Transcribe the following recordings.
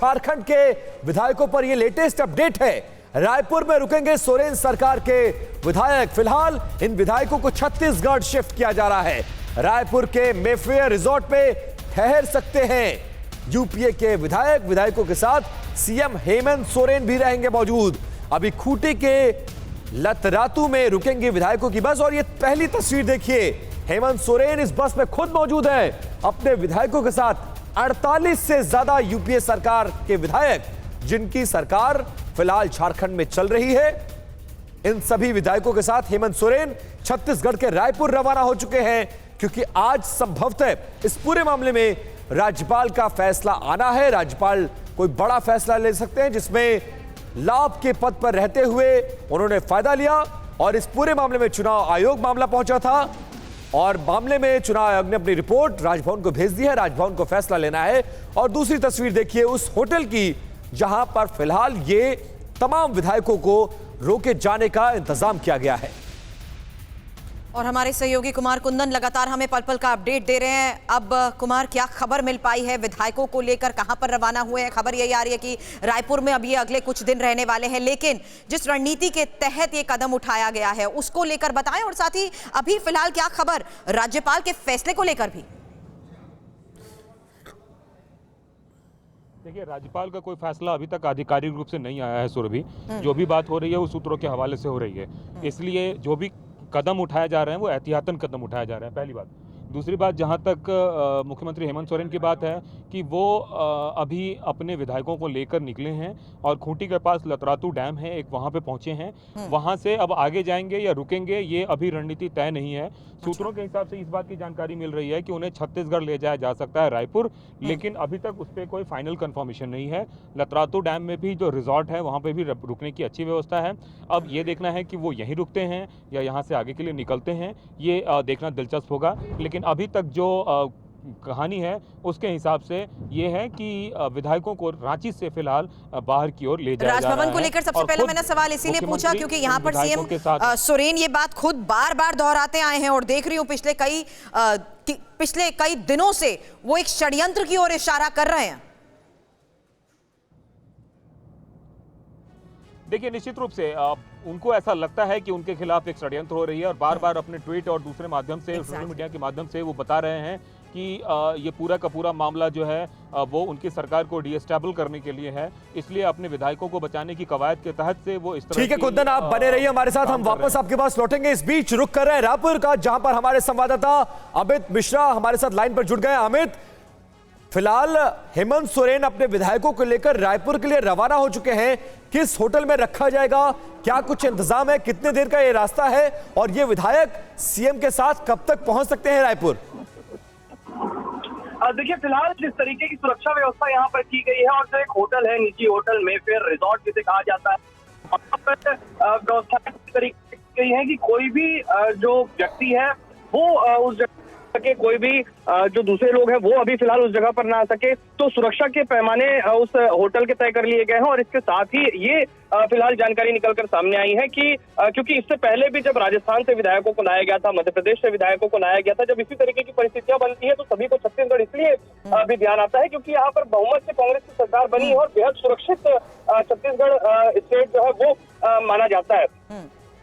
झारखंड के विधायकों पर यह लेटेस्ट अपडेट है। रायपुर में रुकेंगे सोरेन सरकार के विधायक। फिलहाल इन विधायकों को छत्तीसगढ़ शिफ्ट किया जा रहा है। रायपुर के मेफेयर रिजॉर्ट पे ठहर सकते हैं यूपीए के विधायकों के साथ सीएम हेमंत सोरेन भी रहेंगे मौजूद। अभी खूंटी के लतरातू में रुकेंगे विधायकों की बस, और ये पहली तस्वीर देखिए, हेमंत सोरेन इस बस में खुद मौजूद हैं अपने विधायकों के साथ। 48 से ज्यादा यूपीए सरकार के विधायक जिनकी सरकार फिलहाल झारखंड में चल रही है, इन सभी विधायकों के साथ हेमंत सोरेन छत्तीसगढ़ के रायपुर रवाना हो चुके हैं, क्योंकि आज संभवतः इस पूरे मामले में राज्यपाल का फैसला आना है। राज्यपाल कोई बड़ा फैसला ले सकते हैं जिसमें लाभ के पद पर रहते हुए उन्होंने फायदा लिया, और इस पूरे मामले में चुनाव आयोग मामला पहुंचा था, और मामले में चुनाव आयोग ने अपनी रिपोर्ट राजभवन को भेज दी है। राजभवन को फैसला लेना है। और दूसरी तस्वीर देखिए उस होटल की जहां पर फिलहाल ये तमाम विधायकों को रोके जाने का इंतजाम किया गया है। और हमारे सहयोगी कुमार कुंदन लगातार हमें पल पल का अपडेट दे रहे हैं। अब कुमार, क्या खबर मिल पाई है विधायकों को लेकर, कहां पर रवाना हुए हैं? खबर यही आ रही है कि रायपुर में अब ये अगले कुछ दिन रहने वाले हैं, लेकिन जिस रणनीति के तहत ये कदम उठाया गया है उसको लेकर बताएं, और साथ ही अभी फिलहाल क्या खबर राज्यपाल के फैसले को लेकर भी। देखिए, राज्यपाल का कोई फैसला अभी तक आधिकारिक रूप से नहीं आया है सुरभि। जो भी बात हो रही है वो सूत्रों के हवाले से हो रही है, इसलिए जो भी कदम उठाए जा रहे हैं वो एहतियातन कदम उठाए जा रहे हैं, पहली बात। दूसरी बात, जहां तक मुख्यमंत्री हेमंत सोरेन की बात है कि वो अभी अपने विधायकों को लेकर निकले हैं और खूंटी के पास लतरातू डैम है एक, वहां पे पहुंचे हैं। वहां से अब आगे जाएंगे या रुकेंगे ये अभी रणनीति तय नहीं है। सूत्रों के हिसाब से इस बात की जानकारी मिल रही है कि उन्हें छत्तीसगढ़ ले जाया जा सकता है, रायपुर, लेकिन अभी तक उस पर कोई फाइनल कंफर्मेशन नहीं है। लतरातू डैम में भी जो रिजॉर्ट है वहाँ पे भी रुकने की अच्छी व्यवस्था है। अब ये देखना है कि वो यहीं रुकते हैं या यहाँ से आगे के लिए निकलते हैं, ये देखना दिलचस्प होगा। लेकिन अभी तक जो कहानी है उसके हिसाब से ये है कि विधायकों को रांची से फिलहाल बाहर की ओर ले जाया जा रहा है। राजभवन को लेकर सबसे पहले मैंने सवाल इसीलिए पूछा क्योंकि यहाँ पर सीएम सोरेन ये बात खुद बार बार दोहराते आए हैं, और देख रही हूँ पिछले कई दिनों से वो एक षड्यंत्र की ओर इशारा कर रहे हैं। देखिए, निश्चित रूप से उनको ऐसा लगता है कि उनके खिलाफ एक षड्यंत्र हो रही है, और बार बार अपने ट्वीट और दूसरे माध्यम से, सोशल मीडिया के माध्यम से वो बता रहे हैं कि ये पूरा का पूरा मामला जो है वो उनकी सरकार को डीएस्टेबल करने के लिए है, इसलिए अपने विधायकों को बचाने की कवायद के तहत से वो इस तरह। ठीक है कुंदन, आप बने रहिए हमारे साथ, हम वापस आपके पास लौटेंगे। इस बीच रुक कर रहे हैं रायपुर का, जहां पर हमारे संवाददाता अमित मिश्रा हमारे साथ लाइन पर जुड़ गए। अमित, फिलहाल हेमंत सोरेन अपने विधायकों को लेकर रायपुर के लिए रवाना हो चुके हैं। किस होटल में रखा जाएगा, क्या कुछ इंतजाम है, कितने देर का ये रास्ता है, और ये विधायक सीएम के साथ कब तक पहुंच सकते हैं रायपुर? देखिए, फिलहाल जिस तरीके की सुरक्षा व्यवस्था यहाँ पर की गई है, और जो एक होटल है, निजी होटल मेफेयर रिजॉर्ट जिसे कहा जाता है, वहाँ पर व्यवस्था इस तरीके की गई है कि कोई भी जो व्यक्ति है वो उस जगह के, कोई भी जो दूसरे लोग हैं वो अभी फिलहाल उस जगह पर ना आ सके। तो सुरक्षा के पैमाने उस होटल के तय कर लिए गए हैं, और इसके साथ ही ये फिलहाल जानकारी निकलकर सामने आई है कि क्योंकि इससे पहले भी जब राजस्थान से विधायकों को लाया गया था, मध्य प्रदेश से विधायकों को लाया गया था, जब इसी तरीके की परिस्थितियां बनती है तो सभी को छत्तीसगढ़ इसलिए भी ध्यान आता है क्योंकि यहाँ पर बहुमत से कांग्रेस की सरकार बनी है और बेहद सुरक्षित छत्तीसगढ़ स्टेट जो है वो माना जाता है।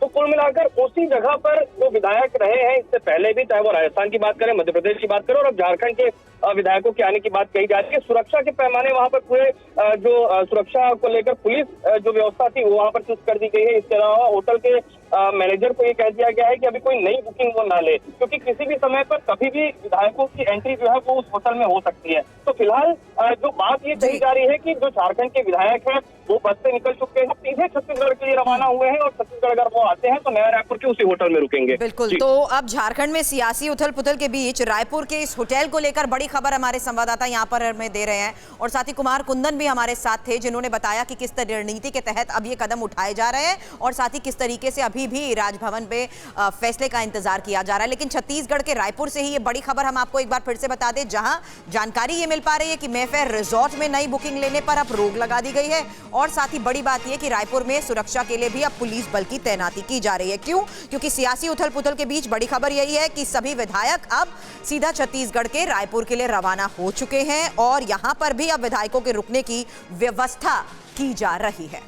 तो कुल मिलाकर उसी जगह पर जो विधायक रहे हैं इससे पहले भी, चाहे वो राजस्थान की बात करें, मध्य प्रदेश की बात करें, और अब झारखंड के विधायकों के आने की बात कही जा रही है। सुरक्षा के पैमाने वहां पर पूरे जो सुरक्षा को लेकर पुलिस जो व्यवस्था थी वो वहां पर चुस्त कर दी गई है। इसके अलावा होटल के मैनेजर को ये कह दिया गया है कि अभी कोई नई बुकिंग वो ना ले, क्योंकि किसी भी समय पर कभी भी विधायकों की एंट्री जो है वो उस होटल में हो सकती है। तो फिलहाल जो बात ये कही जा रही है कि जो झारखंड के विधायक हैं वो बस से निकल चुके हैं, सीधे छत्तीसगढ़ के लिए रवाना हुए हैं, और छत्तीसगढ़ अगर वो आते हैं तो नया रायपुर के उसी होटल में रुकेंगे। बिल्कुल, तो अब झारखंड में सियासी उथल पुथल के बीच रायपुर के इस होटल को लेकर बड़ी खबर हमारे संवाददाता यहाँ पर हमें दे रहे हैं, और साथ ही कुमार कुंदन भी हमारे साथ थे जिन्होंने बताया कि किस रणनीति के तहत अब ये कदम उठाए जा रहे हैं, और साथ ही किस तरीके से अभी अभी भी राजभवन पे फैसले का इंतजार किया जा रहा है। लेकिन छत्तीसगढ़ के रायपुर से ही ये बड़ी खबर हम आपको एक बार फिर से बता दें, जहां जानकारी ये मिल पा रही है कि मेफेयर रिजॉर्ट में नई बुकिंग लेने पर अब रोक लगा दी गई है। और साथ ही बड़ी बात यह कि रायपुर में सुरक्षा के लिए भी अब पुलिस बल की तैनाती की जा रही है। क्यों? क्योंकि सियासी उथल पुथल के बीच बड़ी खबर यही है कि सभी विधायक अब सीधा छत्तीसगढ़ के रायपुर के लिए रवाना हो चुके हैं और यहां पर भी अब विधायकों के रुकने की व्यवस्था की जा रही है।